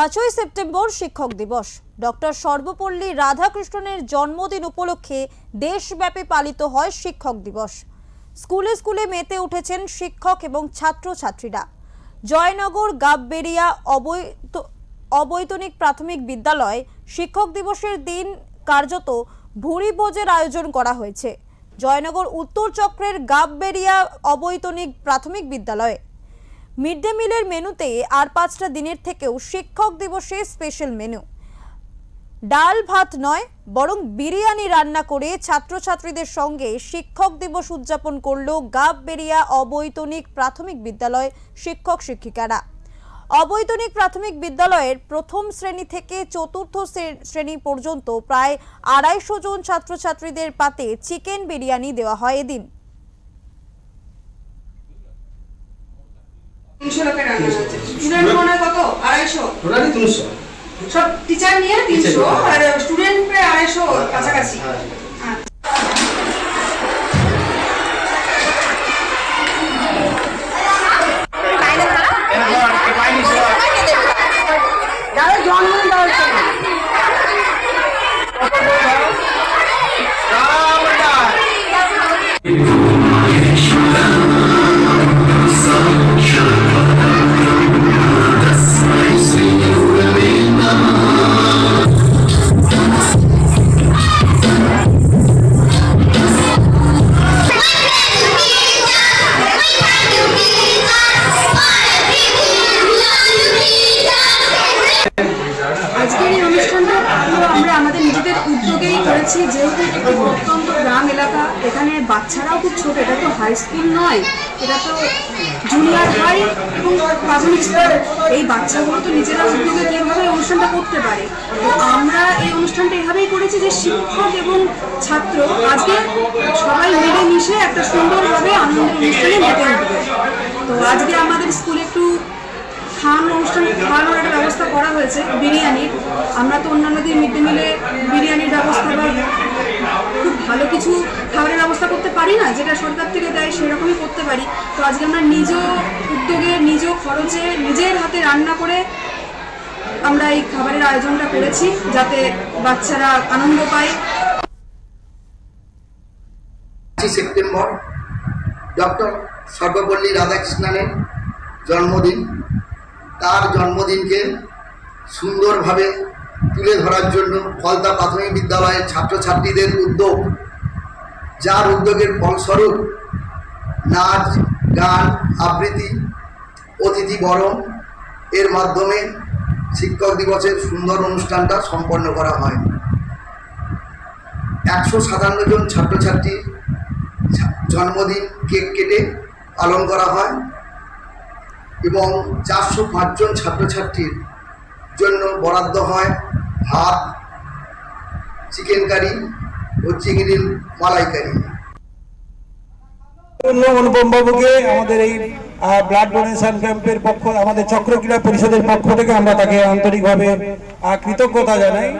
5ই September শিক্ষক দিবস। Doctor Sarvepalli রাধাকৃষ্ণনের জন্মদিন উপলক্ষে দেশব্যাপী পালিত হয় শিক্ষক দিবস। স্কুলে স্কুলে মেতে উঠেছেন শিক্ষক এবং ছাত্রছাত্রীরা। জয়নগর গাববেরিয়া অবৈতনিক প্রাথমিক বিদ্যালয় শিক্ষক দিবসের দিন কার্যত ভুরিভোজের আয়োজন করা হয়েছে। জয়নগর উত্তর চক্রের গাববেরিয়া অবৈতনিক প্রাথমিক বিদ্যালয়ে মিড ডে মিলের মেনুতে আর 5টা দিনের থেকেও শিক্ষক দিবসে স্পেশাল মেনু। ডাল ভাত নয়, বরং বিরিয়ানি রান্না করে ছাত্রছাত্রীদের সঙ্গে শিক্ষক দিবস উদযাপন করল গাববেরিয়া অবৈতনিক প্রাথমিক বিদ্যালয় শিক্ষক শিক্ষিকারা। অবৈতনিক প্রাথমিক বিদ্যালয়ের প্রথম শ্রেণী থেকে চতুর্থ শ্রেণী পর্যন্ত প্রায় 250 জন ছাত্রছাত্রীদের পাতে চিকেন বিরিয়ানি দেওয়া হয় এদিন। 300 লোকের রান্না হচ্ছে। স্টুডেন্ট মনে কত? 250। টোটালি 300। সব টিচার নিয়ে 300 আর স্টুডেন্ট প্রায় 250 কাছাকাছি। আজকের এই অনুষ্ঠানটা আমরা আমাদের নিজেদের উদ্যোগেই করেছি, যেহেতু একটি প্রত্যন্ত গ্রাম এলাকা, এখানে বাচ্চারাও খুব ছোট, এটা তো হাই স্কুল নয়, এটা তো জুনিয়র হাই এবং প্রাথমিক স্কুল। এই বাচ্চাগুলো তো নিজেরা উদ্যোগে কীভাবে অনুষ্ঠানটা করতে পারে, তো আমরা এই অনুষ্ঠানটা এভাবেই করেছি যে শিক্ষক এবং ছাত্র আজকে সবাই মিলে মিশে একটা সুন্দরভাবে আনন্দের অনুষ্ঠানে মেতে উঠবে। তো আজকে আমাদের স্কুলে একটু খাওয়ানোর একটা ব্যবস্থা করা হয়েছে বিরিয়ানির। আমরা তো অন্যান্য দিন মিড ডে মিলে বিরিয়ানির ব্যবস্থা বা খুব ভালো কিছু খাবারের ব্যবস্থা করতে পারি না, যেটা সরকার থেকে দেয় সেরকমই করতে পারি। তো আজকে আমরা নিজ উদ্যোগে, নিজ খরচে, নিজের হাতে রান্না করে আমরা এই খাবারের আয়োজনটা করেছি, যাতে বাচ্চারা আনন্দ পায়। 5 সেপ্টেম্বর ডক্টর সর্বপল্লী রাধাকৃষ্ণনের জন্মদিন। তার জন্মদিনকে সুন্দরভাবে তুলে ধরার জন্য ফলতা প্রাথমিক বিদ্যালয়ের ছাত্রছাত্রীদের উদ্যোগ, যার উদ্যোগের ফলস্বরূপ নাচ, গান, আবৃত্তি, অতিথি বরণ এর মাধ্যমে শিক্ষক দিবসের সুন্দর অনুষ্ঠানটা সম্পন্ন করা হয়। 157 জন ছাত্রছাত্রীর জন্মদিন কেক কেটে পালন করা হয় এবং 405 জন ছাত্রছাত্রীর জন্য বরাদ্দ হয় ভাত, চিকেন কারি ও চিংড়ির মালাইকারি। অনুপম বাবুকে আমাদের এই ব্লাড ডোনেশন ক্যাম্পের আমাদের চক্র ক্রীড়া পরিষদের পক্ষ থেকে আমরা তাকে আন্তরিকভাবে কৃতজ্ঞতা জানাই।